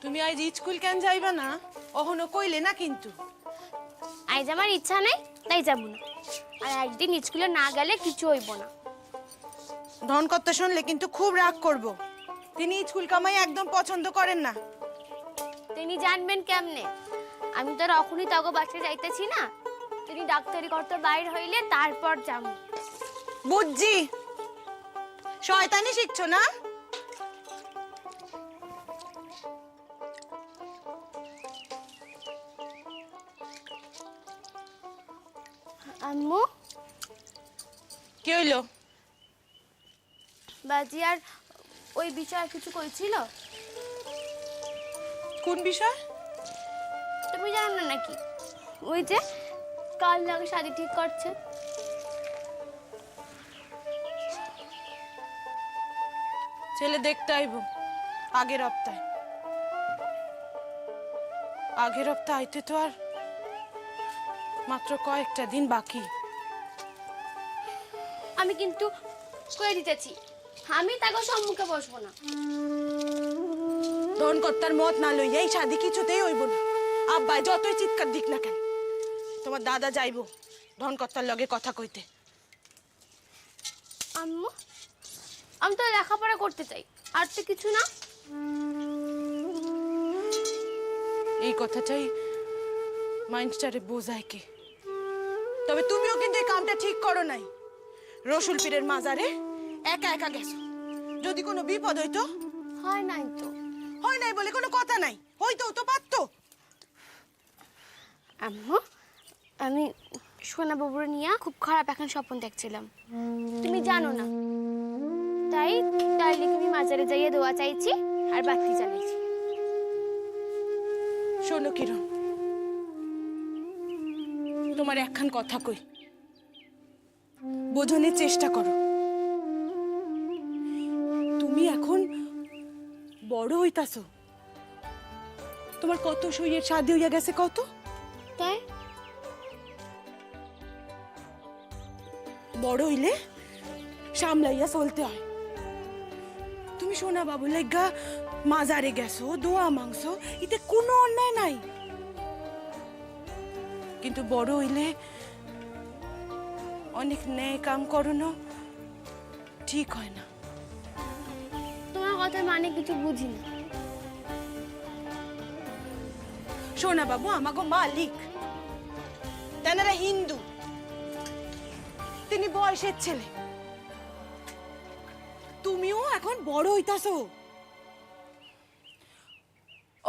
তুমি আজ স্কুল কেন যাইবা না? অহনো কইলে না কিন্তু। আজ আমার ইচ্ছা নাই, তাই যাব না। আর একদিন স্কুলে না গেলে কিছু হইব না। ধন কথা শুনলে কিন্তু খুব রাগ করব। তিনি স্কুল কামাই একদম পছন্দ করেন না। তিনি জানবেন কেমনে? আমি তো এখনই তগো বাসে যাইতেছি না। তিনি ডাক্তারি করতে বাইর হইলে তারপর যাবো। বুঝছি, শয়তানি শিখছো না? আম্মু, কি হইলো? বাজি আর ওই বিষয়ে কিছু কইছিল? কোন বিষয়? তুমি জানো না নাকি? ওই যে কাল নাকি শাদি ঠিক করছে। ছেলে দেখতে আইব আগের হপ্তাহে। আগের হপ্তাহে আইতে তো আর মাত্র কয়েকটা দিন বাকি। আমি কিন্তু কয়ে দিতেছি, আমি তাকে সম্মুখে বসবো না। ধন কর্তার মত না লইয়া এই শাদি কিছুতেই হইব না। আব্বাই যতই চিৎকার দিক না কেন, তোমার দাদা যাইব ধন কর্তার লগে কথা কইতে। আম্মু, আমি তো লেখাপড়া করতে চাই, আর তো কিছু না। এই কথাটাই মাইন্ডস্টারে বোঝায় কে? তবে তুমিও কিন্তু এই কামটা ঠিক করো নাই। রসুল পীরের মাজারে একা একা গেছো। যদি কোনো বিপদ হইতো? হয় নাই তো। হয় নাই বলে কোনো কথা নাই, হইতো তো পারতো। আম্মু, আমি সোনা বাবুর নিয়ে খুব খারাপ এখন স্বপ্ন দেখছিলাম, তুমি জানো না। তাই লিখে আমি মাজারে যাইয়ে দোয়া চাইছি আর বাতি জ্বালাইছি। শোনো কিরণ, তোমার একখান কথা কই, বোঝনের চেষ্টা করো। তুমি এখন বড় হইতাছো। তোমার কত শরীরের শাদি হইয়া গেছে কত? তাই বড় হইলে সামলাইয়া চলতে হয়। তুমি সোনা বাবু লেগা মাজারে গেছো, দোয়া মাংসো, এতে কোনো অন্যায় নাই। কিন্তু বড় হইলে অনেক ন্যায় কাম করনো ঠিক হয় না। তোমার কথা মানে কিছু বুঝি না। সোনা বাবু আমাগো মালিক, তেনারা হিন্দু, তিনি বয়সের ছেলে। তুমিও এখন বড় হইতাছো।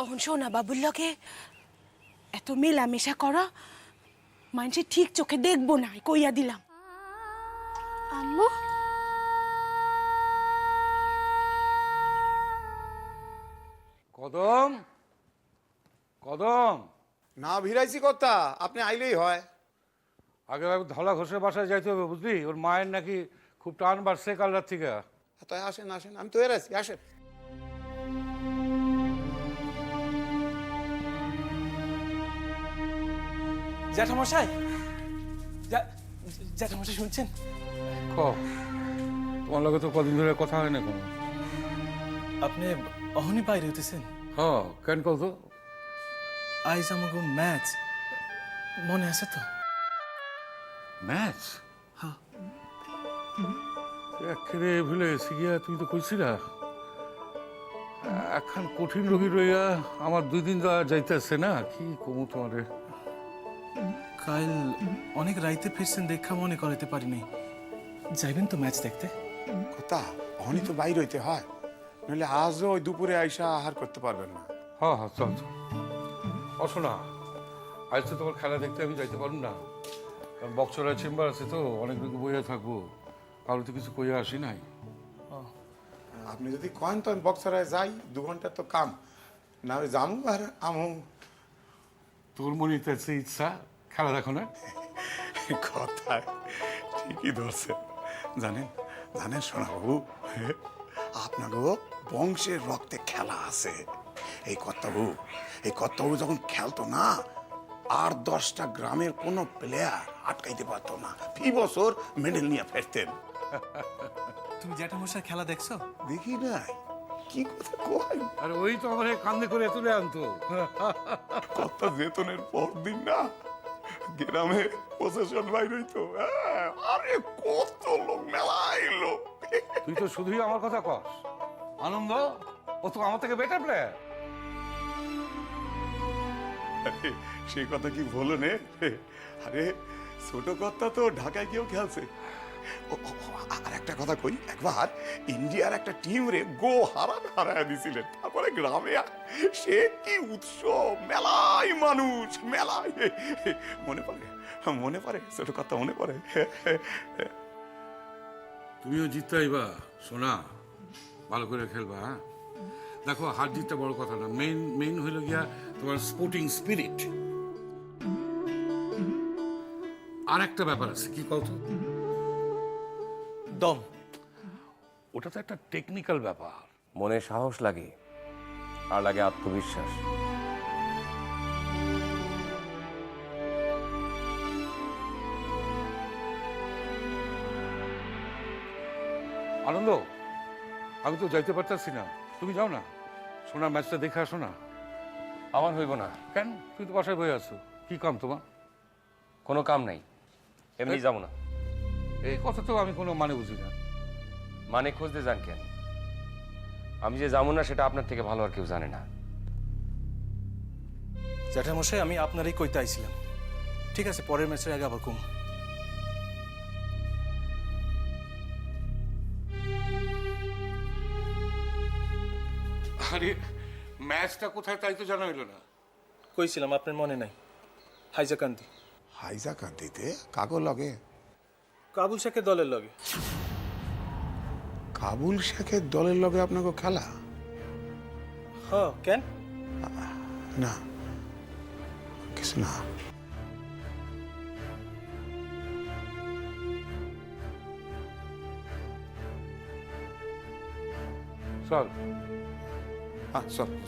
অহন সোনা বাবুর লগে এত মেলামেশা করা মানুষে ঠিক চোখে দেখবো না, কইয়া দিলাম। আম্মু, কদম, কদম, না ভিড়াইছি কথা, আপনি আইলেই হয়। আগে ধলা ঘোষের বাসায় যাইতে হবে, বুঝলি? ওর মায়ের নাকি খুব টান বাড়ছে কাল রাত থেকে। তাই আসেন আসেন, আমি তো এর আছি, আসেন। জ্যাঠামশাই, জ্যাঠামশাই শুনছেন? ক তোমার লগে তো কদিন ধরে কথা হয় না কোনো। আপনি অহনি বাইরে হইতেছেন? হ্যাঁ, কেন কল তো? আইজ আমাকে ম্যাচ মনে আছে তো? ম্যাচ? হ্যাঁ। একেবারে ভুলে গেছি গিয়া, তুমি তো কইছিলা। এখন কঠিন রোগী রইয়া আমার 2 দিন যাইতেছে না, কি কমু তোমারে। কাল অনেক রাইতে ফিরছেন, দেখা মনে করাইতে পারিনি। যাইবেন তো ম্যাচ দেখতে? কথা অহনি তো বাইর হইতে হয়, নইলে আজও ওই দুপুরে আইসা আহার করতে পারবেন না। হ্যাঁ হ্যাঁ, চল চল। অশো না, আজ তো তোমার খেলা দেখতে আমি যাইতে পারুন না, কারণ বক্সরায় চেম্বার আছে তো, অনেক দিকে বইয়া থাকবো। কারো তো কিছু কইয়া আসি নাই। আপনি যদি কয়েন তো আমি বক্সারায় যাই, 2 ঘন্টার তো কাম না, ওই জামু আর আমু। তোর মনে তো আছে ইচ্ছা খেলা দেখো না? কথা ঠিকই ধরছে। জানেন জানেন সোনাবাবু, আপনারও বংশের রক্তে খেলা আছে। এই কর্তাবু যখন খেলতো না, আর 10টা গ্রামের কোনো প্লেয়ার আটকাইতে পারতো না, ফি বছর মেডেল নিয়ে ফেরতেন। তুমি জ্যাঠামশাই খেলা দেখছো? দেখি নাই, কি কথা কয়? আর ওই তো আমার কান্দে করে তুলে আনতো। কথা যেতনের পর দিন না গ্রামে প্রশাসন বাইর হইতো, আরে কত লোক, মেলাই লোক। তুই তো শুধুই আমার কথা কস। আনন্দ ও তো আমার থেকে বেটার প্লেয়ার। আরে, সেই কথা কি বলো নে? আরে ছোট কথা তো ঢাকায় কেউ খেলছে। আর একটা কথা কই, একবার ইন্ডিয়ার একটা টিম রে হারায় দিছিলেন, তারপরে গ্রামে সে কি উৎসব, মেলাই মানুষ, মেলাই। মনে পড়ে ছোট কথা, মনে পড়ে। তুমিও জিততে আইবা সোনা, ভালো করে খেলবা। হ্যাঁ দেখো, হার জিতটা বড় কথা না, মেইন হইল গিয়া তোমার স্পোর্টিং স্পিরিট। আর একটা ব্যাপার আছে, কি কত? দম। ওটা তো একটা টেকনিক্যাল ব্যাপার। মনে সাহস লাগে আর লাগে আত্মবিশ্বাস। আনন্দ, আমি তো যাইতে পারতাছি না, তুমি যাও না, সোনার ম্যাচটা দেখে আসো না। আমার হইব না। কেন? তুমি তো বাসায় বয়ে আছো, কি কাম তোমার? কোনো কাম নাই, এমনি যাবো না। এই কথা তো আমি কোনো মানে বুঝি না। মানে খুঁজতে যান কেন? আমি যে যাবো না সেটা আপনার থেকে ভালো আর কেউ জানে না। জ্যাঠামশাই, আমি আপনারই কইতে আইছিলাম। ঠিক আছে, পরের ম্যাচের আগে আবার কম। আরে ম্যাচটা কোথায় তাই তো জানা হইলো না। কইছিলাম, আপনার মনে নাই। হাইজাকান্দি। হাইজাকান্দিতে কাগো লগে? কাবুল শেখের দলের লগে। কাবুল শেখের দলের লগে আপনাকে খেলা? হ, কেন? না, কিছু না। চল।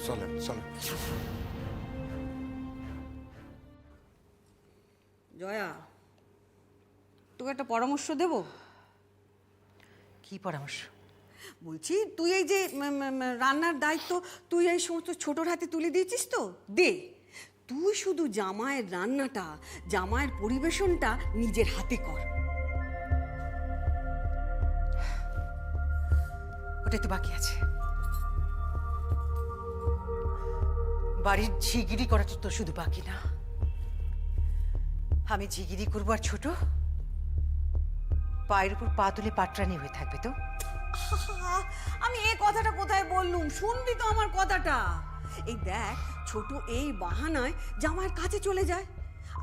চলেন চলেন। জয়া, তোকে একটা পরামর্শ দেব। কি পরামর্শ? বলছি, তুই এই যে রান্নার দায়িত্ব তুই এই সমস্ত ছোটোর হাতে তুলে দিয়েছিস তো, দে তুই শুধু জামাইয়ের রান্নাটা, জামাইয়ের পরিবেশনটা নিজের হাতে কর। ওটাই তো বাকি আছে। বাড়ির ঝিগিরি করাটা তো শুধু বাকি না, আমি ঝিগিরি করবো আর ছোট পায়ের উপর পা তুলে পাটরানি হয়ে থাকবে। তো আমি এই কথাটা কোথায় বললুম, শুনবি তো আমার কথাটা। এই দেখ, ছোট এই বাহানায় জামাইয়ের কাছে চলে যায়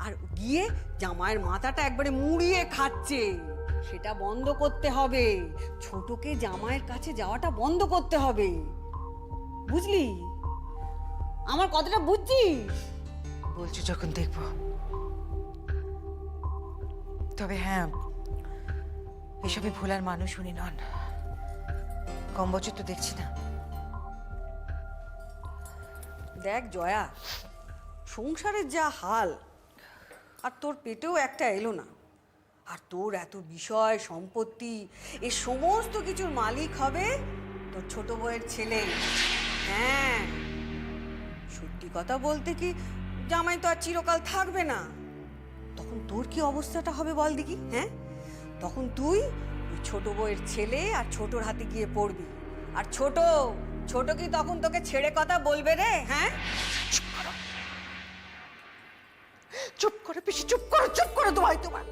আর গিয়ে জামাইয়ের মাথাটা একবারে মুড়িয়ে খাচ্ছে। সেটা বন্ধ করতে হবে, ছোটকে জামাইয়ের কাছে যাওয়াটা বন্ধ করতে হবে, বুঝলি? আমার কথাটা বুঝছিস? বলছো যখন দেখবো। তবে হ্যাঁ, এসবে ভোলার মানুষ উনি নন, কম বছর তো দেখছি না। দেখ জয়া, সংসারের যা হাল, আর তোর পেটেও একটা এলো না, আর তোর এত বিষয় সম্পত্তি, এ সমস্ত কিছুর মালিক হবে তোর ছোট বউয়ের ছেলে। হ্যাঁ, সত্যি কথা বলতে কি, জামাই তো আর চিরকাল থাকবে না। তখন তোর কি অবস্থাটা হবে বল দেখি? হ্যাঁ, তখন তুই ওই ছোট বউয়ের ছেলে আর ছোটর হাতে গিয়ে পড়বি, আর ছোট কি তখন তোকে ছেড়ে কথা বলবে রে? হ্যাঁ, চুপ করো পিসি, চুপ করো দোহাই তোমার।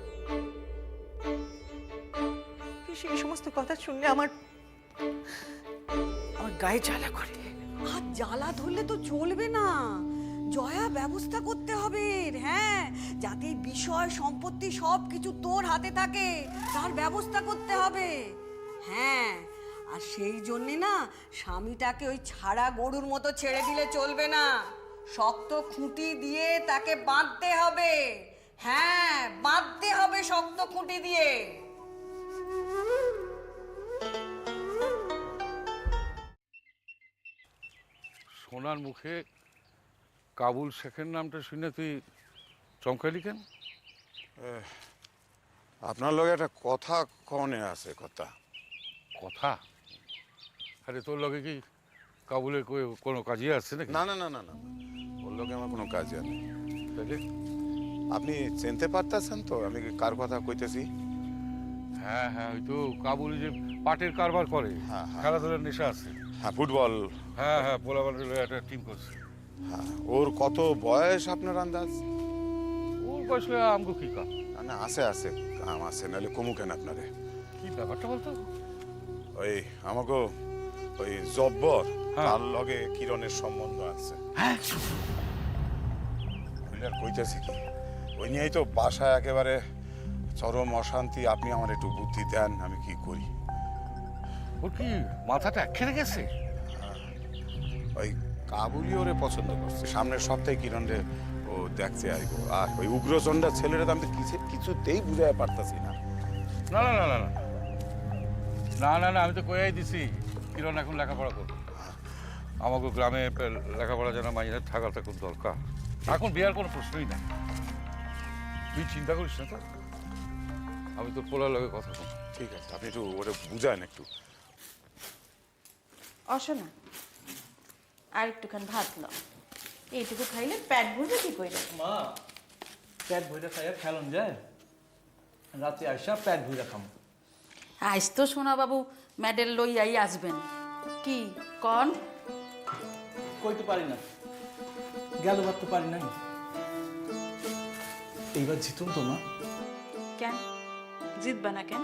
পিসি এই সমস্ত কথা শুনলে আমার গায়ে জ্বালা করে। আর জ্বালা ধরলে তো চলবে না জয়া, ব্যবস্থা করতে হবে। হ্যাঁ, যাতে বিষয় সম্পত্তি সব কিছু তোর হাতে থাকে, তার ব্যবস্থা করতে হবে। হ্যাঁ, আর সেই জন্যে না স্বামীটাকে ওই ছাড়া গরুর মতো ছেড়ে দিলে চলবে না, শক্ত খুঁটি দিয়ে তাকে বাঁধতে হবে। হ্যাঁ, বাঁধতে হবে শক্ত খুঁটি দিয়ে। সোনার মুখে কাবুল শেখের নামটা শুনে তুই চমকালি কেন? আপনার লগে একটা কথা কনে আছে। কথা? কথা? আরে তোর লগে কি কাবুলে কোনো কাজই আসছে নাকি? না না না না না, ওর লোকে আমার কোনো কাজ নেই। তাহলে আপনি চিনতে পারতেছেন তো আমি কার কথা কইতেছি? হ্যাঁ হ্যাঁ, ওই তো কাবুলি যে পাটের কারবার করে, হ্যাঁ, হ্যাঁ। খেলাধুলার নেশা আছে। হ্যাঁ, ফুটবল। হ্যাঁ হ্যাঁ, পোলাবানের একটা টিম করছে। হ্যাঁ, ওর কত বয়স আপনার আন্দাজ? ওর বয়স আমগো কি কাম? না না, আছে আছে, কাম আছে, নাহলে কমু কেন আপনারে? কি ব্যাপারটা বলতো? ওই আমাকে ওই জব্বর, হ্যাঁ। তার লগে কিরণের সম্বন্ধ আছে। হ্যাঁ, আর কইতেছি কি, ওই নিয়েই তো বাসায় একেবারে চরম অশান্তি। আপনি আমার একটু বুদ্ধি দেন, আমি কি করি? ওর কি মাথাটা খেলে গেছে? ওই কাবুলি ওরে পছন্দ করছে, সামনের সপ্তাহে কিরণরে ও দেখতে আইব। আর ওই উগ্রচণ্ডা ছেলেরা তো আমি কিছুতেই বুঝাই পারতাছি না। না না না না না না না না, আমি তো কয়েই দিছি কিরণ এখন লেখাপড়া করবে। আমাকে গ্রামে লেখাপড়া জানা মাইনের থাকাটা খুব দরকার। এখন বিয়ার কোনো প্রশ্নই নাই। তুই চিন্তা করিস না তো, আমি তোর পোলার লগে কথা বলবো। ঠিক আছে, আপনি একটু ওরে বুঝান একটু। অশোনা, আর একটুখানি ভাত নাও। এইটুকু খাইলে পেট ভরবে কি করে? মা, পেট ভইরা খাইয়া খেলন যায়, রাতে আইসা পেট ভইরা খাম। আজ তো সোনা বাবু মেডেল লইয়াই আসবেন। কি কন? কইতে পারি না, গেলবার তো পারি নাই। এইবার জিতুম তো মা। কেন জিতবা না কেন?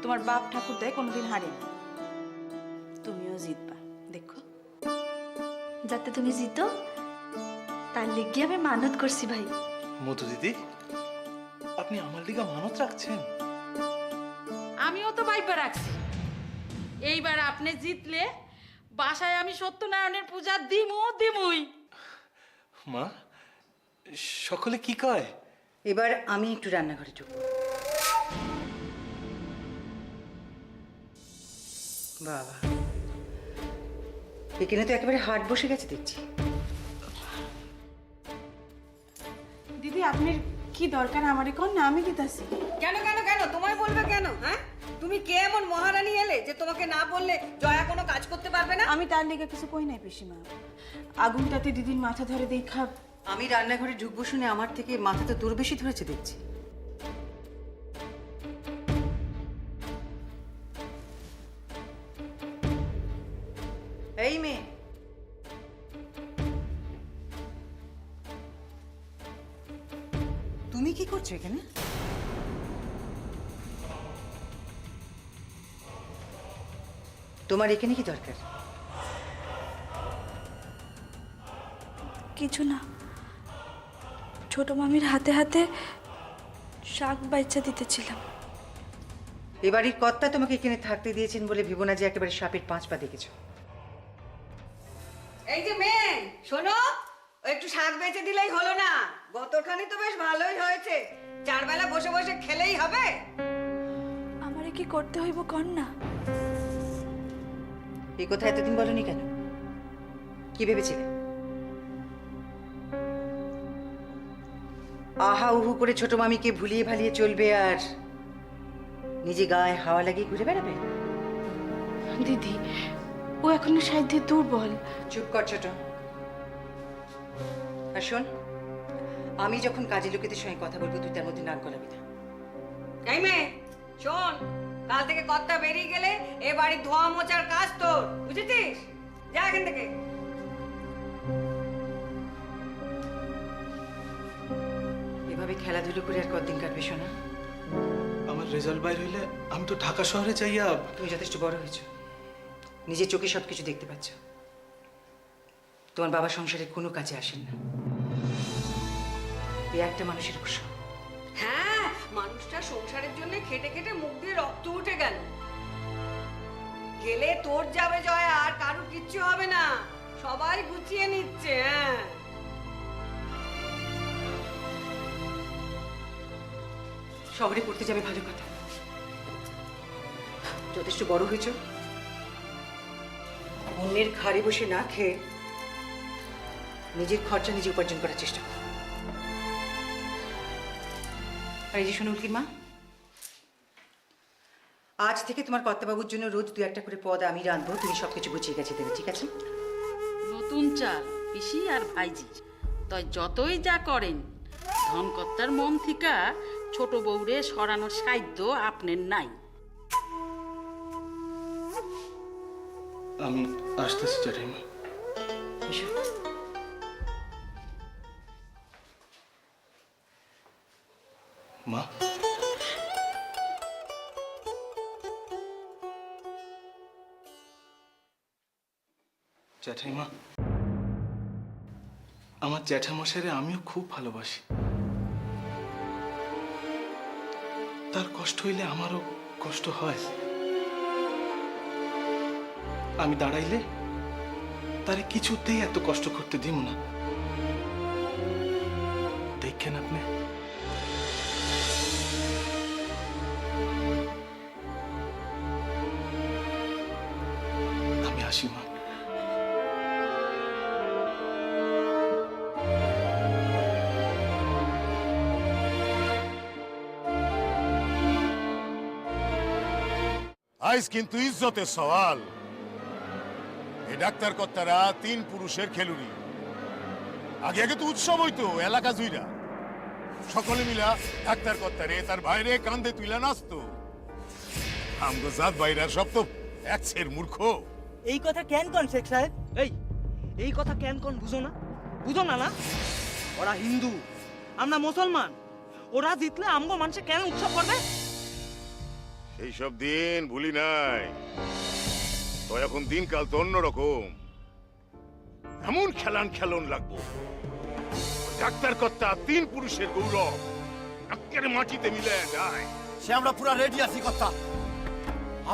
তোমার বাপ ঠাকুর দেয় কোনোদিন হারেনি, তুমিও জিতবা দেখো। যাতে তুমি জিতো তার লিগে আমি মানত করছি ভাই। মধু দিদি, আপনি আমার দিকে মানত রাখছেন? আমিও তো ভাইবা রাখছি, এইবার আপনি জিতলে বাসায় আমি সত্যনারায়ণের পূজা দিমুই। মা, সকলে কি কয়? এবার আমি একটু রান্নাঘরে ঢুকবো। বাবা, এখানে তো একেবারে হাট বসে গেছে দেখছি। দিদি, আপনার কি দরকার আমারে কোন না? আমি দিতাছি। কেন কেন কেন তোমায় বলবে কেন? হ্যাঁ, তুমি কে এমন মহারানী এলে যে তোমাকে না বললে জয়া কোনো কাজ করতে পারবে না? আমি তার লিগে কিছু কই নাই পিসিমা। আগুনটাতে দিদির মাথা ধরে দেখা। আমি রান্নাঘরে ঢুকবো শুনে আমার থেকে মাথা তো দূর বেশি ধরেছে দেখছি। এই মেয়ে, তুমি কি করছো এখানে? তোমার এখানে কি দরকার? কিছু না, ছোট মামির হাতে হাতে শাক বাইচা দিতেছিলাম। এ বাড়ির কর্তা তোমাকে এখানে থাকতে দিয়েছেন বলে ভেবো না যে একেবারে সাপের 5 পা দেখেছো। এই যে মেয়ে, শোনো, ও একটু শাক বেচে দিলেই হলো না? গতখানি তো বেশ ভালোই হয়েছে, 4 বেলা বসে বসে খেলেই হবে। আমারে কি করতে হইব কন না? এই কথা এতদিন বলনি কেন? কি ভেবেছিলে? আহা উহু করে ছোট মামিকে ভুলিয়ে ভালিয়ে চলবে আর নিজে গায়ে হাওয়া লাগিয়ে ঘুরে বেড়াবে? দিদি, ও এখনো সাধ্যে দুর্বল। চুপ কর ছোট। আর শোন, আমি যখন কাজে লোকেদের সঙ্গে কথা বলবো তুই তার মধ্যে নাক গলাবি না। এই মেয়ে, শোন, কাল থেকে কর্তা বেরিয়ে গেলে এ বাড়ির ধোয়া মোচার কাজ তোর, বুঝেছিস? যা এখান থেকে। এভাবে খেলাধুলো করে আর কতদিন কাটবে শোনা? আমার রেজাল্ট বাইর হইলে আমি তো ঢাকা শহরে যাইয়া। তুমি যথেষ্ট বড় হয়েছো, নিজের চোখে সবকিছু দেখতে পাচ্ছ। তোমার বাবা সংসারে কোনো কাজে আসেন না, এ একটা মানুষের উপর। হ্যাঁ, মানুষটা সংসারের জন্য খেটে খেটে মুখ দিয়ে রক্ত উঠে গেল। গেলে তোর যাবে জয়া, আর কারুর কিচ্ছু হবে না, সবাই গুছিয়ে নিচ্ছে। হ্যাঁ, শহরে পড়তে যাবে ভালো কথা, যথেষ্ট বড় হয়েছ, অন্যের ঘাড়ে বসে না খেয়ে নিজের খরচা নিজে উপার্জন করার চেষ্টা কর। আর এই যে শোনো উল্কির মা, আজ থেকে তোমার কর্তাবাবুর জন্য রোজ 2-1টা করে পদ আমি রাঁধবো, তুমি সবকিছু গুছিয়ে গেছে দেবে, ঠিক আছে? নতুন চাল পিসি আর ভাইজি তাই যতই যা করেন ধনকর্তার মন থিকা ছোট বউরে সরানোর সাধ্য আপনার নাই। আমি আসতেছি জ্যাঠাইমা। এসো। মা, জ্যাঠাইমা, আমার জ্যাঠামশাইরে আমিও খুব ভালোবাসি। তার কষ্ট হইলে আমারও কষ্ট হয়। আমি দাঁড়াইলে তারে কিছুতেই এত কষ্ট করতে দিব না। দেখেন আপনি। আমি আসি মা। আজ কিন্তু ইজ্জতের সওয়াল। এই ডাক্তার কর্তারা 3 পুরুষের খেলুড়ি। আগে আগে তো উৎসব হইতো এলাকা জুইরা, সকলে মিলা ডাক্তার কর্তারে তার ভাইরে কান্দে তুইলা নাচতো। আমগো জাত ভাইরা সব তো এক ছের মূর্খ। এই কথা কেন কোন শেখ সাহেব? এই কথা কেন কোন বুঝো না? বুঝো না? না ওরা হিন্দু, আমরা মুসলমান। ওরা জিতলে আমগো মানুষে কেন উৎসব করবে? সেই সব দিন ভুলি নাই। তো এখন দিনকাল তো অন্যরকম। এমন খেলন লাগবো ডাক্তার কর্তা 3 পুরুষের গৌরব একেবারে মাটিতে মিলে যায়। সে আমরা পুরা রেডি আছি কথা,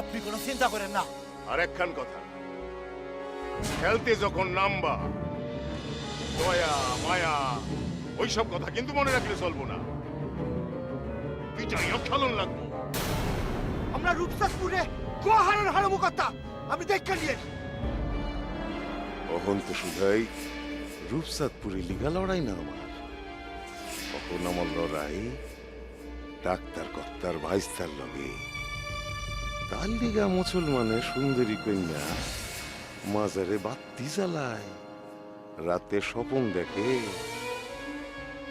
আপনি কোনো চিন্তা করেন না। আর একখান কথা, খেলতে যখন নামবা দয়া মায়া ওইসব কথা কিন্তু মনে রাখলে চলবো না। পিটাইয়া খেলন লাগবো। আমরা রূপসাদপুরে গোহারার হারামু কথা আমি দেখে নিয়ে। অহন তো শুধাই রূপসাদপুরে লিগা লড়াই না আমার। কখন আমার লড়াই ডাক্তার কর্তার ভাইস্তার লগে। তার লিগা মুসলমানের সুন্দরী কন্যা মাজারে বাতি জ্বালায়, রাতে স্বপন দেখে।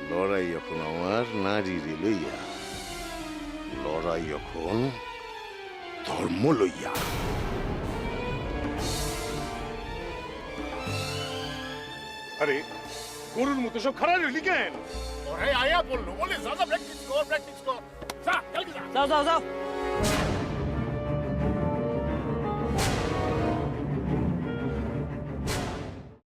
লড়াই এখন আমার নারীর লইয়া, লড়াই এখন ধর্ম লইয়া। আরে গরুর মতো সব খারাপ হইলি কেন? ওরে আয়া বললো বলে যা প্র্যাকটিস কর। যা কালকে যা। যাও যাও যাও।